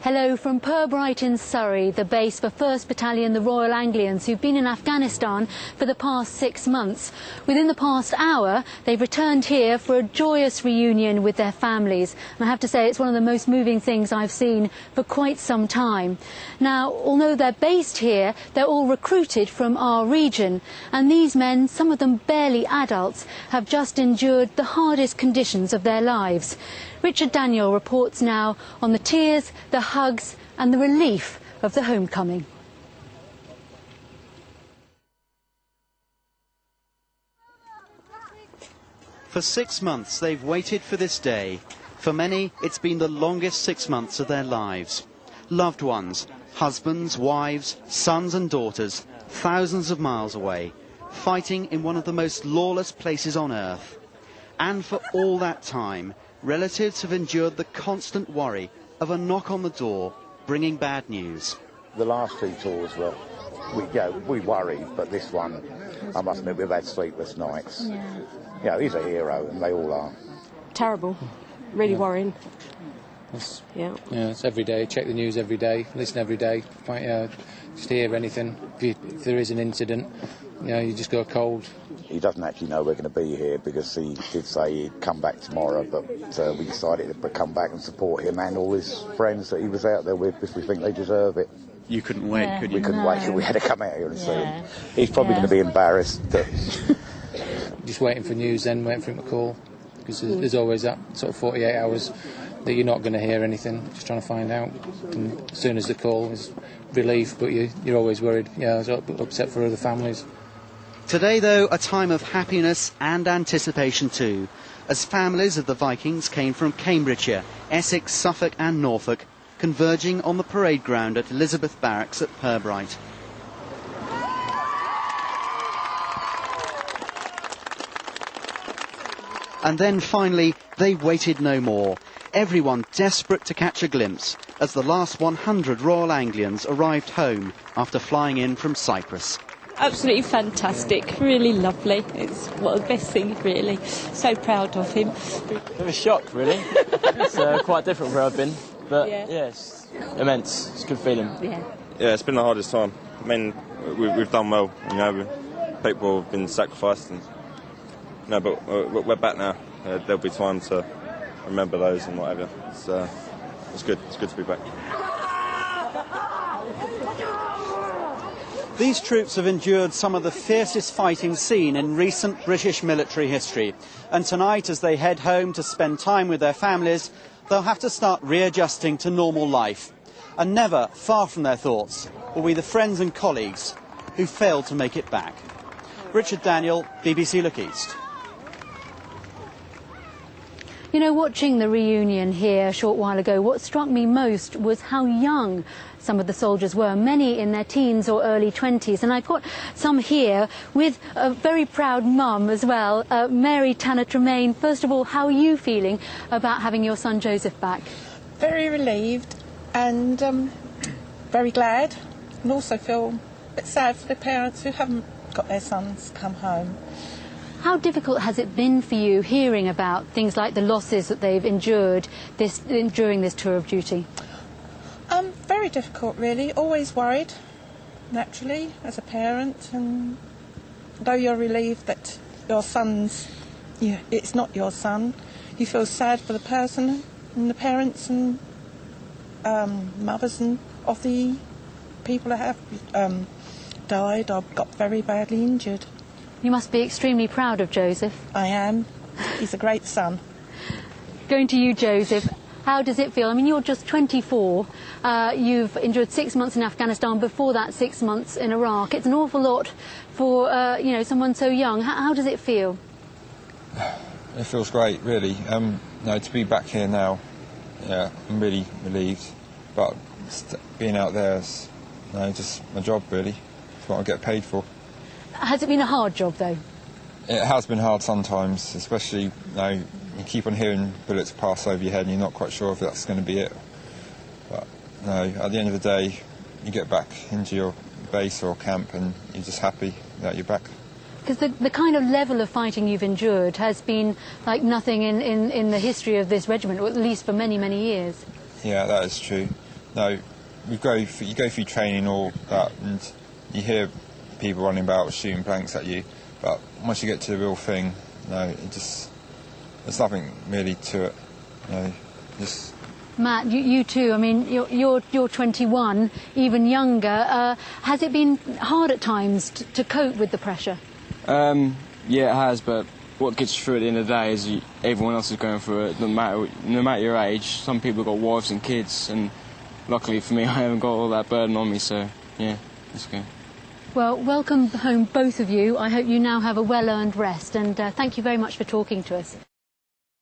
Hello from Pirbright in Surrey, the base for 1st Battalion, the Royal Anglians, who've been in Afghanistan for the past 6 months. Within the past hour, they've returned here for a joyous reunion with their families. And I have to say, it's one of the most moving things I've seen for quite some time. Now, although they're based here, they're all recruited from our region. And these men, some of them barely adults, have just endured the hardest conditions of their lives. Richard Daniel reports now on the tears, the hugs and the relief of the homecoming. For 6 months they've waited for this day. For many it's been the longest 6 months of their lives. Loved ones, husbands, wives, sons and daughters, thousands of miles away, fighting in one of the most lawless places on earth. And for all that time, relatives have endured the constant worry of a knock on the door bringing bad news. The last two tours were, we worried, but this one, I must admit, we've had sleepless nights. Yeah, he's a hero, and they all are. Terrible, really worrying. It's every day. Check the news every day, listen every day, just hear anything. If there is an incident, you just go cold. He doesn't actually know we're going to be here because he did say he'd come back tomorrow, but we decided to come back and support him and all his friends that he was out there with because we think they deserve it. You couldn't wait, could you? We couldn't wait, so we had to come out here and see him. He's probably going to be embarrassed. Just waiting for news then, waiting for him to call, because there's always that sort of 48 hours that you're not going to hear anything, just trying to find out. And as soon as the call is relief, but you're always worried. I was upset for other families. Today, though, a time of happiness and anticipation too, as families of the Vikings came from Cambridgeshire, Essex, Suffolk and Norfolk, converging on the parade ground at Elizabeth Barracks at Pirbright. And then finally, they waited no more. Everyone desperate to catch a glimpse as the last 100 Royal Anglians arrived home after flying in from Cyprus. Absolutely fantastic, really lovely. It's one of the best things, really. So proud of him. Bit of a shock, really. It's quite different where I've been, but it's immense. It's a good feeling. Yeah, it's been the hardest time. I mean, we've done well, people have been sacrificed, but we're back now. There'll be time to remember those and whatever. It's good. It's good to be back. These troops have endured some of the fiercest fighting seen in recent British military history. And tonight, as they head home to spend time with their families, they'll have to start readjusting to normal life. And never, far from their thoughts, will be the friends and colleagues who failed to make it back. Richard Daniel, BBC Look East. Watching the reunion here a short while ago, what struck me most was how young some of the soldiers were, many in their teens or early 20s. And I've got some here with a very proud mum as well, Mary Tanner Tremaine. First of all, how are you feeling about having your son Joseph back? Very relieved and very glad, and also feel a bit sad for the parents who haven't got their sons come home. How difficult has it been for you hearing about things like the losses that they've endured during this tour of duty? Very difficult, really. Always worried, naturally, as a parent. And though you're relieved that your son's, it's not your son, you feel sad for the person and the parents and mothers and of the people that have died or got very badly injured. You must be extremely proud of Joseph. I am. He's a great son. Going to you, Joseph, how does it feel? I mean, you're just 24. You've endured 6 months in Afghanistan, before that 6 months in Iraq. It's an awful lot for, someone so young. How does it feel? It feels great, really. To be back here now, I'm really relieved. But being out there is just my job, really. It's what I get paid for. Has it been a hard job, though? It has been hard sometimes, especially, you keep on hearing bullets pass over your head and you're not quite sure if that's going to be it. But, at the end of the day, you get back into your base or camp and you're just happy that you're back. Because the kind of level of fighting you've endured has been like nothing in the history of this regiment, or at least for many, many years. Yeah, that is true. no, you go through training all that, and you hear people running about shooting blanks at you, but once you get to the real thing, no, there's nothing really to it. No, just. Matt, you too. I mean, you're 21, even younger. Has it been hard at times to cope with the pressure? Yeah, it has. But what gets you through at the end of the day is everyone else is going through it. No matter your age. Some people have got wives and kids, and luckily for me, I haven't got all that burden on me. So yeah, it's good. Well, welcome home, both of you. I hope you now have a well-earned rest, and thank you very much for talking to us.